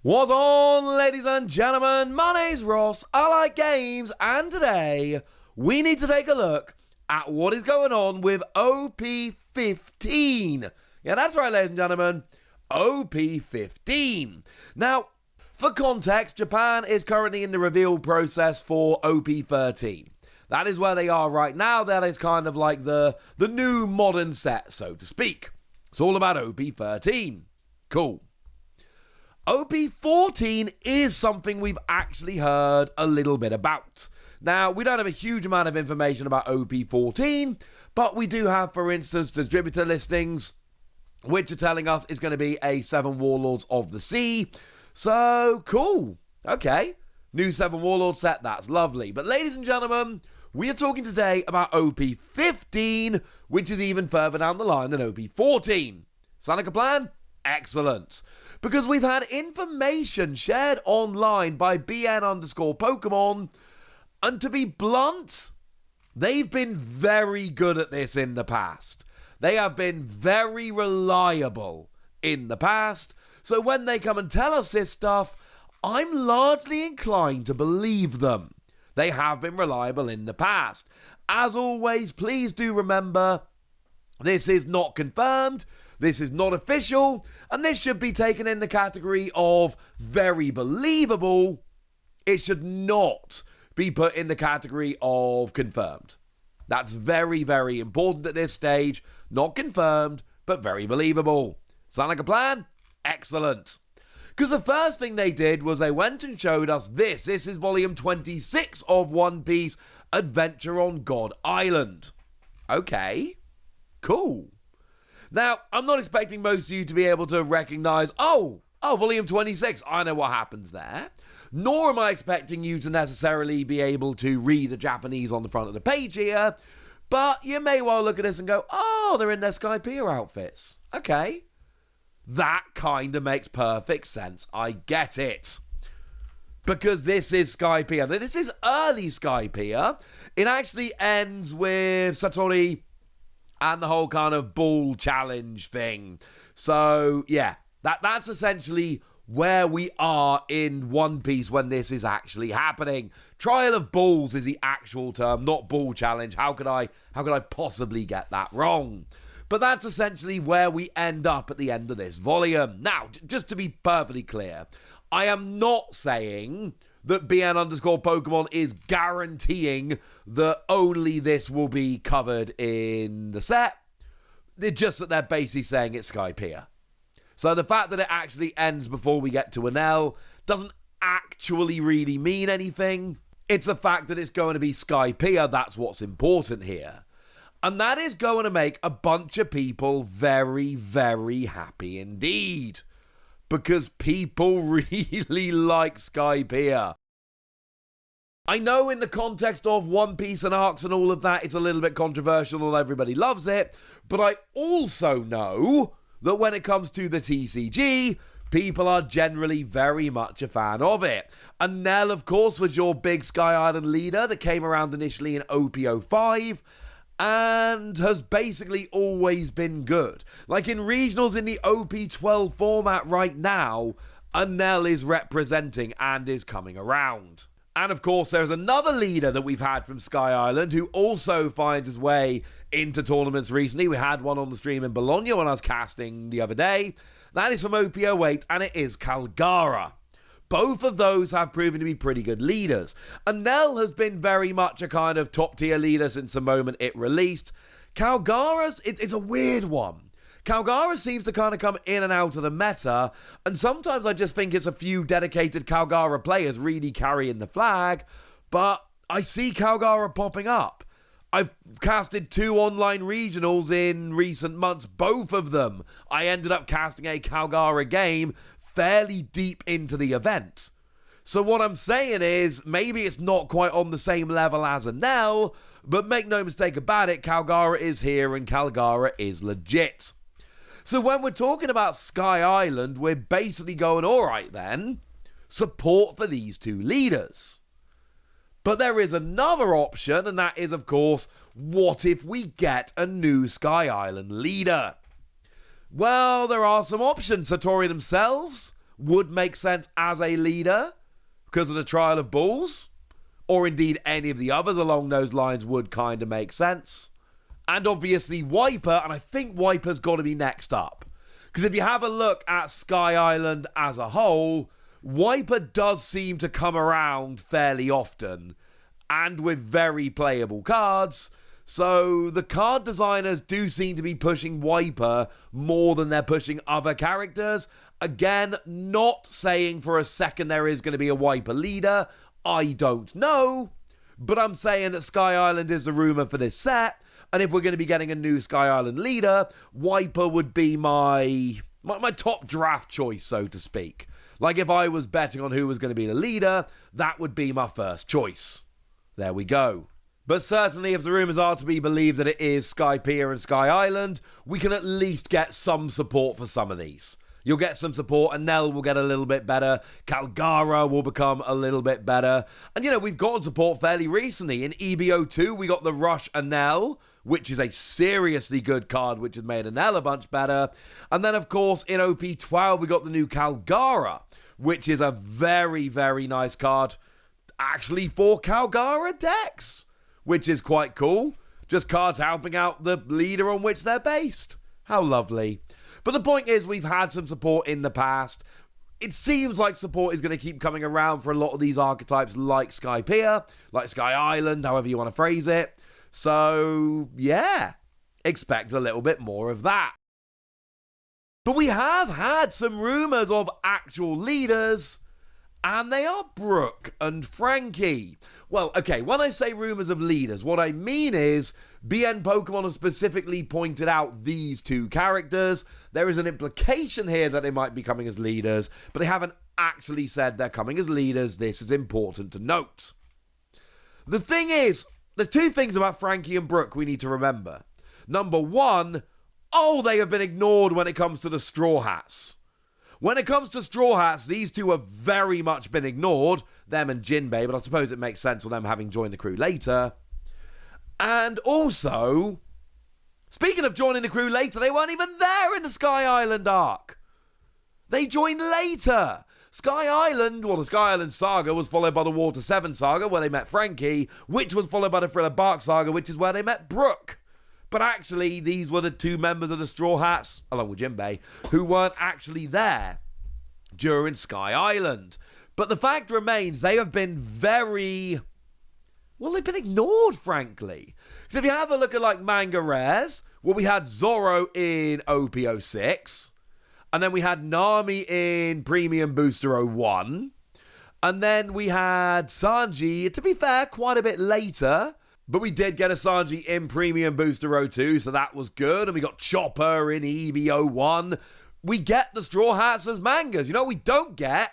What's on, ladies and gentlemen? My name's Ross, I like games, and today we need to take a look at what is going on with OP-15. Yeah, that's right, ladies and gentlemen, OP-15. Now, for context, Japan is currently in the reveal process for OP-13. That is where they are right now. That is kind of like the new modern set, so to speak. It's all about OP-13. Cool. OP-14 is something we've actually heard a little bit about. Now, we don't have a huge amount of information about OP-14, but we do have, for instance, distributor listings, which are telling us it's going to be a 7 Warlords of the Sea. So, cool. Okay. New 7 Warlords set, that's lovely. But ladies and gentlemen, we are talking today about OP-15, which is even further down the line than OP-14. Sound like a plan? Excellent. Because we've had information shared online by BN_Pokemon, and to be blunt, they've been very good at this in the past. They have been very reliable in the past, so when they come and tell us this stuff, I'm largely inclined to believe them. They have been reliable in the past. As always, please do remember, this is not confirmed, this is not official, and this should be taken in the category of very believable. It should not be put in the category of confirmed. That's very, very important at this stage. Not confirmed, but very believable. Sound like a plan? Excellent. Because the first thing they did was they went and showed us this. This is volume 26 of One Piece Adventure on God Island. Okay, cool. Now, I'm not expecting most of you to be able to recognize, oh, volume 26, I know what happens there. Nor am I expecting you to necessarily be able to read the Japanese on the front of the page here, but you may well look at this and go, oh, they're in their Skypia outfits. Okay. That kind of makes perfect sense. I get it. Because this is Skypia. This is early Skypia. It actually ends with Satori and the whole kind of ball challenge thing. So, yeah, that's essentially where we are in One Piece when this is actually happening. Trial of Balls is the actual term, not ball challenge. How could I possibly get that wrong? But that's essentially where we end up at the end of this volume. Now, just to be perfectly clear, I am not saying that BN_Pokemon is guaranteeing that only this will be covered in the set. They're just that they're basically saying it's Skypia. So the fact that it actually ends before we get to an L doesn't actually really mean anything. It's the fact that it's going to be Skypia that's what's important here. And that is going to make a bunch of people very, very happy indeed. Because people really like Skypia. I know in the context of One Piece and arcs and all of that, it's a little bit controversial and everybody loves it, but I also know that when it comes to the TCG, people are generally very much a fan of it. And Nell, of course, was your big Sky Island leader that came around initially in OP-05, and has basically always been good. Like in regionals in the OP-12 format right now, Nell is representing and is coming around. And of course, there's another leader that we've had from Sky Island who also finds his way into tournaments recently. We had one on the stream in Bologna when I was casting the other day. That is from OP-08, and it is Calgara. Both of those have proven to be pretty good leaders. And Nell has been very much a kind of top-tier leader since the moment it released. Calgara's, it's a weird one. Calgara seems to kind of come in and out of the meta, and sometimes I just think it's a few dedicated Calgara players really carrying the flag, but I see Calgara popping up. I've casted 2 online regionals in recent months, both of them. I ended up casting a Calgara game fairly deep into the event. So what I'm saying is, maybe it's not quite on the same level as a Nell, but make no mistake about it, Calgara is here and Calgara is legit. So when we're talking about Sky Island, we're basically going, alright then, support for these 2 leaders. But there is another option, and that is, of course, what if we get a new Sky Island leader? Well, there are some options. Satori themselves would make sense as a leader because of the Trial of Bulls, or indeed any of the others along those lines would kind of make sense. And obviously Wiper, and I think Wiper's got to be next up. Because if you have a look at Sky Island as a whole, Wiper does seem to come around fairly often, and with very playable cards. So the card designers do seem to be pushing Wiper more than they're pushing other characters. Again, not saying for a second there is going to be a Wiper leader. I don't know. But I'm saying that Sky Island is the rumour for this set. And if we're going to be getting a new Sky Island leader, Wiper would be my top draft choice, so to speak. Like if I was betting on who was going to be the leader, that would be my first choice. There we go. But certainly if the rumours are to be believed that it is Skypia and Sky Island, we can at least get some support for some of these. You'll get some support, and Nell will get a little bit better. Calgara will become a little bit better. And, you know, we've gotten support fairly recently. In EBO2, we got the Rush Anel, which is a seriously good card, which has made Anel a bunch better. And then, of course, in OP-12, we got the new Calgara, which is a very, very nice card, actually for Calgara decks, which is quite cool. Just cards helping out the leader on which they're based. How lovely. But the point is, we've had some support in the past. It seems like support is going to keep coming around for a lot of these archetypes like Skypia, like Sky Island, however you want to phrase it. So, yeah, expect a little bit more of that. But we have had some rumours of actual leaders, and they are Brook and Frankie. Well, okay, when I say rumours of leaders, what I mean is BN Pokemon have specifically pointed out these two characters. There is an implication here that they might be coming as leaders, but they haven't actually said they're coming as leaders. This is important to note. The thing is, there's two things about Frankie and Brook we need to remember. Number one, they have been ignored when it comes to the Straw Hats. When it comes to Straw Hats, these two have very much been ignored, them and Jinbei, but I suppose it makes sense with them having joined the crew later. And also, speaking of joining the crew later, they weren't even there in the Sky Island arc. They joined later. Sky Island, the Sky Island saga was followed by the Water 7 saga, where they met Frankie, which was followed by the Thriller Bark saga, which is where they met Brook. But actually, these were the two members of the Straw Hats, along with Jinbei, who weren't actually there during Sky Island. But the fact remains, they have been they've been ignored, frankly. Because if you have a look at, like, manga rares, we had Zoro in OP-06, and then we had Nami in Premium Booster 01, and then we had Sanji, to be fair, quite a bit later, but we did get a Sanji in Premium Booster 02, so that was good. And we got Chopper in EB01. We get the Straw Hats as mangas. You know what we don't get?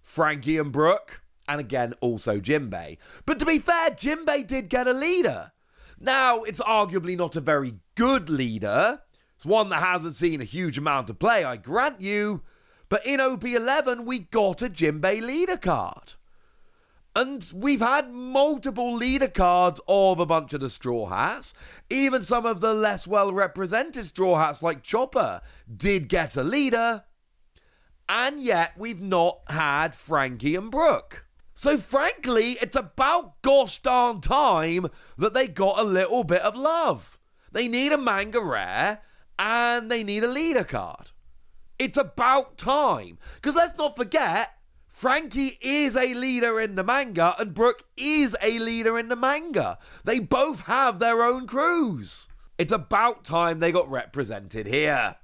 Frankie and Brook. And again, also Jinbei. But to be fair, Jinbei did get a leader. Now, it's arguably not a very good leader. It's one that hasn't seen a huge amount of play, I grant you. But in OP11, we got a Jinbei leader card. And we've had multiple leader cards of a bunch of the Straw Hats. Even some of the less well-represented Straw Hats, like Chopper, did get a leader. And yet, we've not had Frankie and Brook. So frankly, it's about gosh darn time that they got a little bit of love. They need a manga rare, and they need a leader card. It's about time. Because let's not forget, Frankie is a leader in the manga, and Brook is a leader in the manga. They both have their own crews. It's about time they got represented here.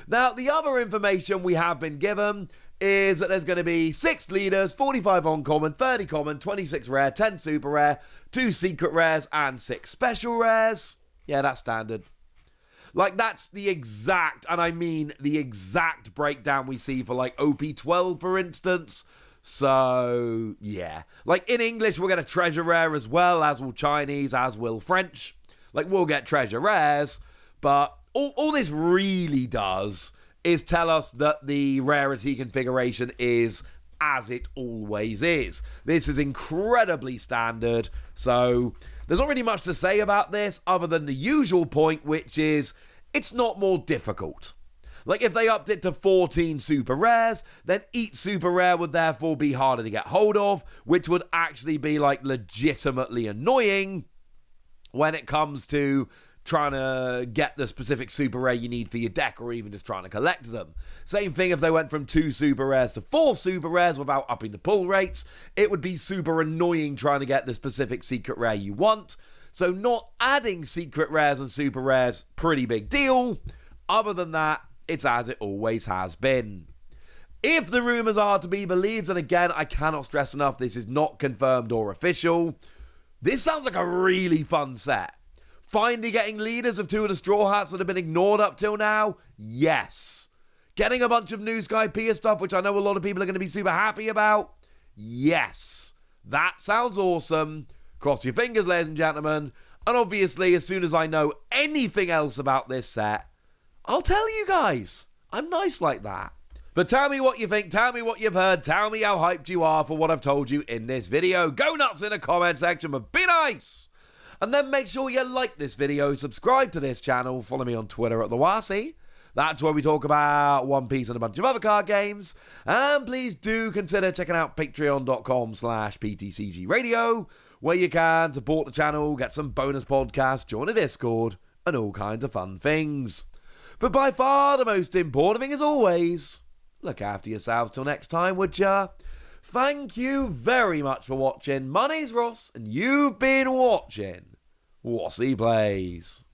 Now, the other information we have been given is that there's going to be 6 leaders, 45 uncommon, 30 common, 26 rare, 10 super rare, 2 secret rares, and 6 special rares. Yeah, that's standard. Like, that's the exact, and I mean the exact breakdown we see for, like, OP-12, for instance. So, yeah. Like, in English, we'll get a treasure rare as well, as will Chinese, as will French. Like, we'll get treasure rares, but all this really does is tell us that the rarity configuration is as it always is. This is incredibly standard, so there's not really much to say about this other than the usual point, which is it's not more difficult. Like if they upped it to 14 super rares, then each super rare would therefore be harder to get hold of, which would actually be like legitimately annoying when it comes to trying to get the specific super rare you need for your deck, or even just trying to collect them. Same thing if they went from 2 super rares to 4 super rares without upping the pull rates. It would be super annoying trying to get the specific secret rare you want. So not adding secret rares and super rares, pretty big deal. Other than that, it's as it always has been. If the rumours are to be believed, and again, I cannot stress enough, this is not confirmed or official, this sounds like a really fun set. Finally getting leaders of 2 of the Straw Hats that have been ignored up till now? Yes. Getting a bunch of new Skypia stuff, which I know a lot of people are going to be super happy about? Yes. That sounds awesome. Cross your fingers, ladies and gentlemen. And obviously, as soon as I know anything else about this set, I'll tell you guys. I'm nice like that. But tell me what you think, tell me what you've heard, tell me how hyped you are for what I've told you in this video. Go nuts in the comment section, but be nice! And then make sure you like this video, subscribe to this channel, follow me on Twitter at @LeWasi. That's where we talk about One Piece and a bunch of other card games. And please do consider checking out patreon.com/PTCG Radio, where you can support the channel, get some bonus podcasts, join a Discord, and all kinds of fun things. But by far the most important thing, as always, look after yourselves till next time, would ya? Thank you very much for watching. My name's Ross, and you've been watching Wasi Plays.